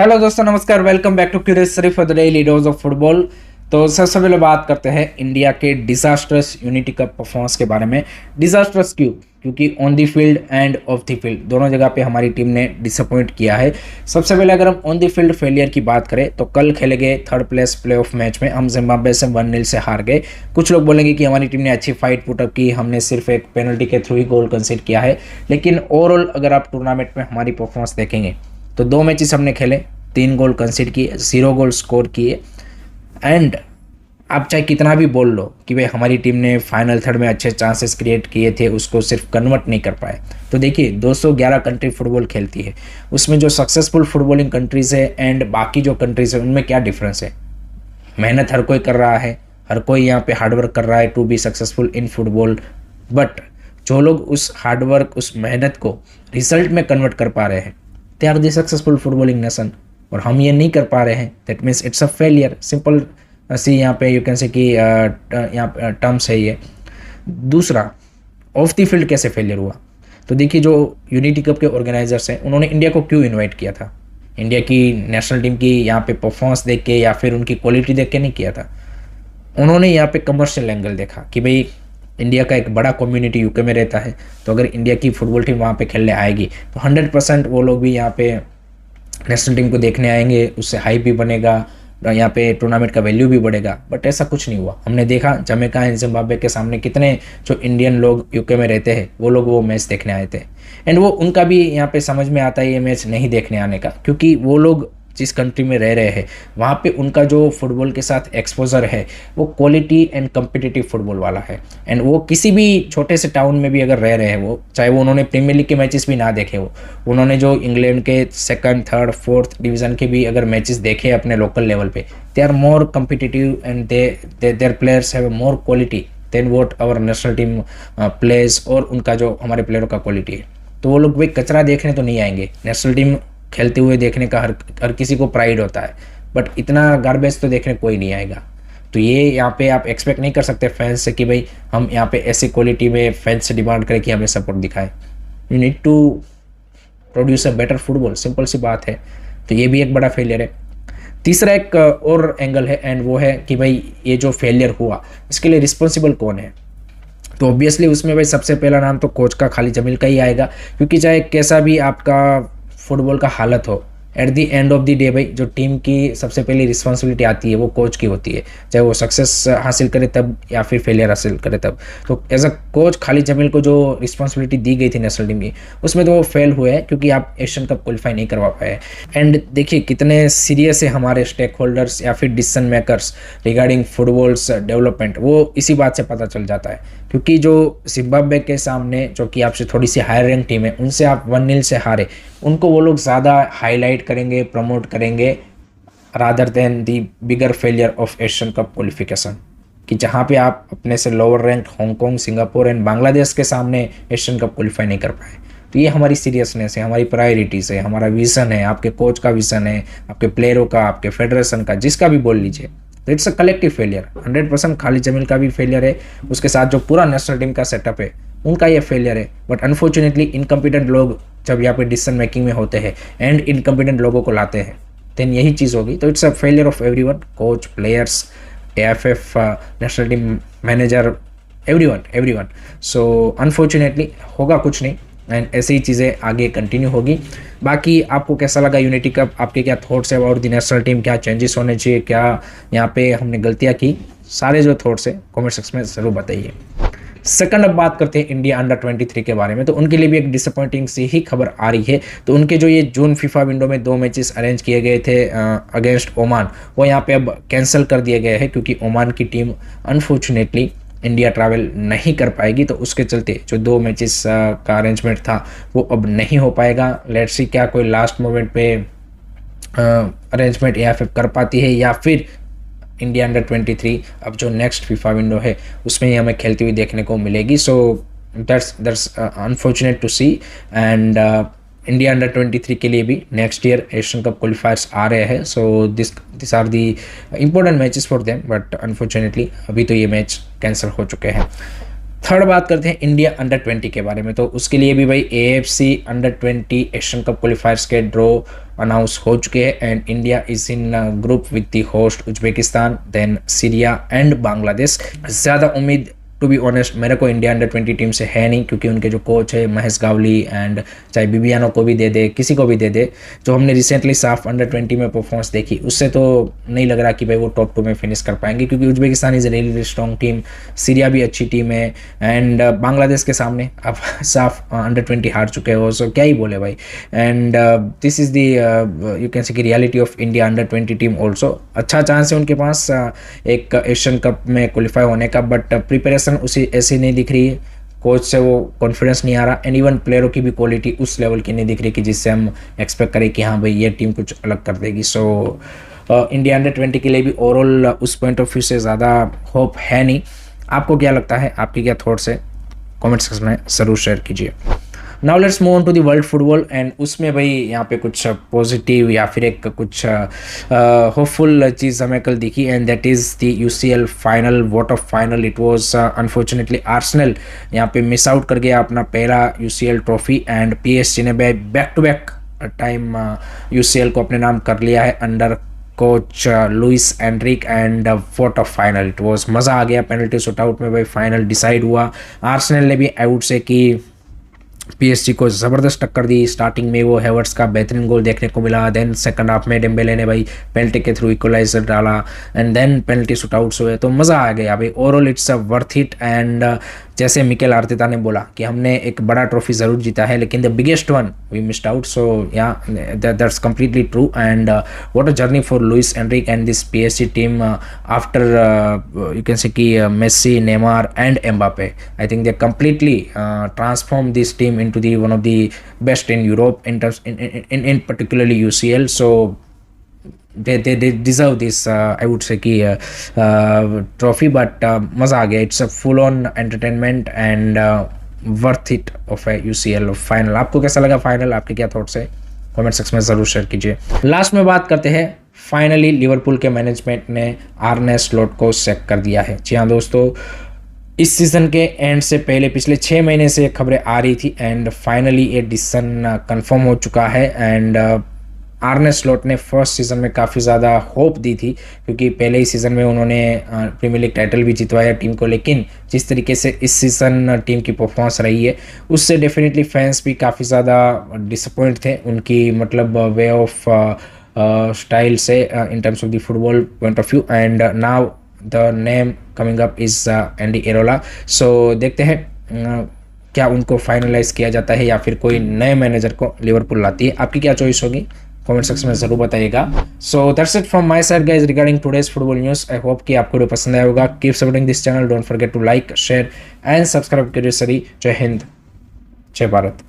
Hello दोस्तों, नमस्कार। Welcome back to curious Sharif for the daily dose of football. तो सबसे पहले बात करते हैं इंडिया के डिजास्टर्स यूनिटी कप परफॉर्मेंस के बारे में। डिजास्टर्स क्यों? क्योंकि on the field end of the field दोनों जगह पे हमारी टीम ने डिसअपॉइंट किया है। सबसे पहले अगर हम ऑन द फील्ड फेलियर की बात करें तो कल खेले गए थर्ड प्लेस प्लेऑफ मैच में हम जिम्बाब्वे से 1-0 से हार गए। कुछ लोग बोलेंगे कि हमारी टीम ने अच्छी फाइट पुटअप की, हमने सिर्फ एक पेनल्टी के थ्रू ही गोल कंसीड किया है, लेकिन ओवरऑल अगर आप टूर्नामेंट में हमारी परफॉर्मेंस देखेंगे तो 2 मैचेस हमने खेले, 3 गोल कंसीड किए, 0 गोल स्कोर किए। एंड आप चाहे कितना भी बोल लो कि भाई हमारी टीम ने फाइनल थर्ड में अच्छे चांसेस क्रिएट किए थे, उसको सिर्फ कन्वर्ट नहीं कर पाए। तो देखिए 211 कंट्री फुटबॉल खेलती है, उसमें जो सक्सेसफुल फुटबॉलिंग कंट्रीज़ है एंड बाकी जो कंट्रीज़ है उनमें क्या डिफरेंस है? मेहनत हर कोई कर रहा है, हर कोई यहाँ पे हार्डवर्क कर रहा है to be successful in football. But जो लोग उस हार्डवर्क, उस मेहनत को रिजल्ट में कन्वर्ट कर पा रहे हैं, they are the successful footballing nation. और हम ये नहीं कर पा रहे हैं, that means it's a failure. Simple सी यहाँ पे यू कैन से कि यहाँ टर्म्स है ये। दूसरा, ऑफ द फील्ड कैसे फेलियर हुआ? तो देखिए जो यूनिटी कप के ऑर्गेनाइजर्स हैं उन्होंने इंडिया को क्यों इनवाइट किया था? इंडिया की नेशनल टीम की यहाँ पे परफॉर्मेंस देख के या फिर उनकी क्वालिटी देख के नहीं किया था। उन्होंने यहाँ पे कमर्शियल एंगल देखा कि भाई इंडिया का एक बड़ा कम्युनिटी यूके में रहता है, तो अगर इंडिया की फुटबॉल टीम वहाँ पे खेलने आएगी तो 100% वो लोग भी यहाँ पे नेशनल टीम को देखने आएंगे, उससे हाइप भी बनेगा, यहाँ पे टूर्नामेंट का वैल्यू भी बढ़ेगा। बट ऐसा कुछ नहीं हुआ। हमने देखा जमैका एंड जिम्बाब्वे के सामने कितने जो इंडियन लोग यूके में रहते हैं वो लोग वो मैच देखने आए थे। एंड वो उनका भी यहाँ पे समझ में आता है ये मैच नहीं देखने आने का, क्योंकि वो लोग जिस कंट्री में रह रहे हैं वहाँ पे उनका जो फुटबॉल के साथ एक्सपोजर है वो क्वालिटी एंड कम्पिटिटिव फुटबॉल वाला है। एंड वो किसी भी छोटे से टाउन में भी अगर रह रहे हैं, वो चाहे वो उन्होंने प्रीमियर लीग के मैचेस भी ना देखे हो, उन्होंने जो इंग्लैंड के 2nd, 3rd, 4th डिवीज़न के भी अगर मैचेस देखे अपने लोकल लेवल पे, they are more competitive and their players have more quality than what our national team plays, और उनका जो हमारे प्लेयरों का क्वालिटी है। तो वो लोग भाई कचरा देखने तो नहीं आएंगे, नेशनल टीम खेलते हुए देखने का हर किसी को प्राइड होता है, बट इतना गार्बेज तो देखने कोई नहीं आएगा। तो ये यहाँ पे आप एक्सपेक्ट नहीं कर सकते फैंस से कि भाई हम यहाँ पे ऐसी क्वालिटी में फैंस से डिमांड करें कि हमें सपोर्ट दिखाएं। You need to produce a better football, simple सी बात है। तो ये भी एक बड़ा फेलियर है। तीसरा एक और एंगल है एंड वो है कि भाई ये जो फेलियर हुआ इसके लिए रिस्पॉन्सिबल कौन है? तो ऑब्वियसली उसमें भाई सबसे पहला नाम तो कोच का, खालिद जमील का ही आएगा, क्योंकि चाहे कैसा भी आपका फुटबॉल का हालत हो, at the end of the day भाई जो टीम की सबसे पहली रिस्पॉन्सिबिलिटी आती है वो कोच की होती है, चाहे वो सक्सेस हासिल करे तब या फिर फेलियर हासिल करे तब। तो as a coach Khalid Jamil को जो रिस्पॉन्सिबिलिटी दी गई थी नेशनल टीम की, उसमें तो वो फेल हुए हैं क्योंकि आप एशियन कप क्वालिफाई नहीं करवा पाए। एंड देखिए कितने सीरियस है हमारे स्टेक होल्डर्स या फिर decision makers regarding footballs development, वो इसी बात से पता चल जाता है। क्योंकि जो जिम्बाब्वे के सामने जो कि आपसे थोड़ी सी हायर रैंक टीम है, उनसे आप 1-0 से हारे, उनको वो लोग ज़्यादा हाईलाइट करेंगे, प्रमोट करेंगे rather than the bigger failure of Asian cup qualification, कि जहाँ पे आप अपने से lower rank Hong Kong, Singapore and Bangladesh के सामने एशियन कप क्वालिफाई नहीं कर पाए। तो ये हमारी सीरियसनेस है, हमारी प्रायोरिटीज़ है, हमारा विज़न है, आपके कोच का विज़न है, आपके प्लेयरों का, आपके फेडरेशन का, जिसका भी बोल लीजिए। तो it's a collective failure. 100% Khalid Jamil का भी फेलियर है, उसके साथ जो पूरा नेशनल टीम का सेटअप है उनका ये फेलियर है। बट अनफॉर्चुनेटली इनकम्पिटेंट लोग जब यहाँ पे डिसीजन मेकिंग में होते हैं एंड इनकम्पिटेंट लोगों को लाते हैं, देन यही चीज़ होगी। तो it's a failure of everyone, coach, players, AFF, national team manager, everyone. So unfortunately होगा कुछ नहीं, एंड ऐसे ही चीज़ें आगे कंटिन्यू होगी। बाकी आपको कैसा लगा यूनिटी कप? आपके क्या थॉट्स है अबाउट द नेशनल टीम? क्या चेंजेस होने चाहिए? क्या यहाँ पे हमने गलतियाँ की? सारे जो थॉट्स है कमेंट सेक्शन में ज़रूर बताइए। सेकंड अब बात करते हैं इंडिया अंडर 23 के बारे में। तो उनके लिए भी एक डिसअपॉइंटिंग सी ही खबर आ रही है। तो उनके जो ये जून फीफा विंडो में 2 मैचेस अरेंज किए गए थे अगेंस्ट ओमान, वो यहाँ पे अब कैंसिल कर दिए गए हैं, क्योंकि ओमान की टीम अनफॉर्चुनेटली इंडिया ट्रैवल नहीं कर पाएगी। तो उसके चलते जो 2 मैचेस का अरेंजमेंट था वो अब नहीं हो पाएगा। लेट्स सी क्या कोई लास्ट मोमेंट पे अरेंजमेंट AFF कर पाती है, या फिर इंडिया अंडर 23 अब जो नेक्स्ट फीफा विंडो है उसमें ही हमें खेलती हुई देखने को मिलेगी। So that's unfortunate to see. And India under 23 के लिए भी next year Asian cup qualifiers आ रहे हैं। So this are the important matches for them, but unfortunately अभी तो ये मैच कैंसिल हो चुके हैं। थर्ड बात करते हैं इंडिया अंडर 20 के बारे में। तो उसके लिए भी भाई AFC under 20 Asian cup qualifiers के ड्रॉ अनाउंस हो चुके हैं and India is in group with the host Uzbekistan, then Syria and Bangladesh. ज़्यादा उम्मीद टू बी ऑनेस्ट मेरे को इंडिया अंडर 20 टीम से है नहीं, क्योंकि उनके जो कोच है महेश गावली एंड चाहे बिबियानो को भी दे दे, किसी को भी दे दे, जो हमने रिसेंटली साफ अंडर 20 में परफॉर्मेंस देखी उससे तो नहीं लग रहा कि भाई वो टॉप 2 में फिनिश कर पाएंगे, क्योंकि Uzbekistan is really strong team, Syria भी अच्छी टीम है एंड बांग्लादेश के सामने अब साफ अंडर 20 हार चुके हो, सो क्या ही बोले भाई। And this is the you can say कि reality of India under 20 team also. अच्छा चांस है उनके पास एक एशियन कप में क्वालिफाई होने का, बट प्रिपरेशन उसी ऐसी नहीं दिख रही है, कोच से वो कॉन्फिडेंस नहीं आ रहा एंड इवन प्लेयरों की भी क्वालिटी उस लेवल की नहीं दिख रही कि जिससे हम एक्सपेक्ट करें कि हाँ भाई ये टीम कुछ अलग कर देगी। सो इंडिया अंडर 20 के लिए भी ओवरऑल उस पॉइंट ऑफ व्यू से ज़्यादा होप है नहीं। आपको क्या लगता है, आपकी क्या थॉट्स है, कमेंट सेक्शन में ज़रूर शेयर कीजिए। Now let's move on to the world football and उसमें भाई यहाँ पे कुछ पॉजिटिव या फिर एक कुछ होपफुल चीज़ हमें कल दिखी and that is the UCL final, what of final. It was unfortunately Arsenal यहाँ पे मिस आउट कर गया अपना पहला UCL ट्रॉफी एंड PSG ने back to back time UCL को अपने नाम कर लिया है under coach Luis Enrique and what of final. It was मज़ा आ गया, पेनल्टी शूटआउट में भाई फाइनल डिसाइड हुआ। आर्सेनल ने भी आई वुड से कि PSG को ज़बरदस्त टक्कर दी, स्टार्टिंग में वो हेवर्ट्स का बेहतरीन गोल देखने को मिला, देन सेकंड हाफ में डेम्बेले ने भाई पेनल्टी के थ्रू इक्वलाइजर डाला एंड देन पेनल्टी शूटआउट्स हुए, तो मज़ा आ गया भाई। Overall it's a worth it and जैसे मिकेल आर्टेटा ने बोला कि हमने एक बड़ा ट्रॉफी ज़रूर जीता है लेकिन the biggest one we missed out, so yeah that's completely true and what a journey for Luis Enrique and this PSG team after you can say कि Messi, Neymar and Mbappe. I think they completely transform this team into the one of the best in Europe in terms in particularly UCL, so they deserve this I would say कि trophy, but मज़ा आ गया। It's a full on entertainment and worth it of a UCL final। आपको कैसा लगा final, आपके क्या thoughts है, कमेंट सेक्शन में ज़रूर शेयर कीजिए। लास्ट में बात करते हैं, फाइनली लिवरपूल के मैनेजमेंट ने आर्ने स्लॉट को सेक कर दिया है। जी हाँ दोस्तों, इस सीज़न के एंड से पहले पिछले 6 महीने से खबरें आ रही थी एंड फाइनली ये डिसीजन कंफर्म हो चुका है एंड आर्ने स्लॉट ने फर्स्ट सीज़न में काफ़ी ज़्यादा होप दी थी, क्योंकि पहले ही सीज़न में उन्होंने प्रीमियर लीग टाइटल भी जितवाया टीम को, लेकिन जिस तरीके से इस सीज़न टीम की परफॉर्मेंस रही है उससे डेफिनेटली फैंस भी काफ़ी ज़्यादा डिसअपॉइंट थे उनकी मतलब वे ऑफ स्टाइल से in terms of the football point of view and now the name coming up is Andy Iraola. So देखते हैं क्या उनको फाइनलाइज किया जाता है या फिर कोई नए मैनेजर को लिवरपूल लाती है। आपकी क्या चॉइस होगी, कमेंट सेक्शन में जरूर बताइएगा। So that's it from my side guys regarding today's football news. I hope कि आपको वीडियो पसंद आया होगा। Keep supporting this channel, don't forget to like, share and subscribe करिए सरी। जय हिंद, जय भारत।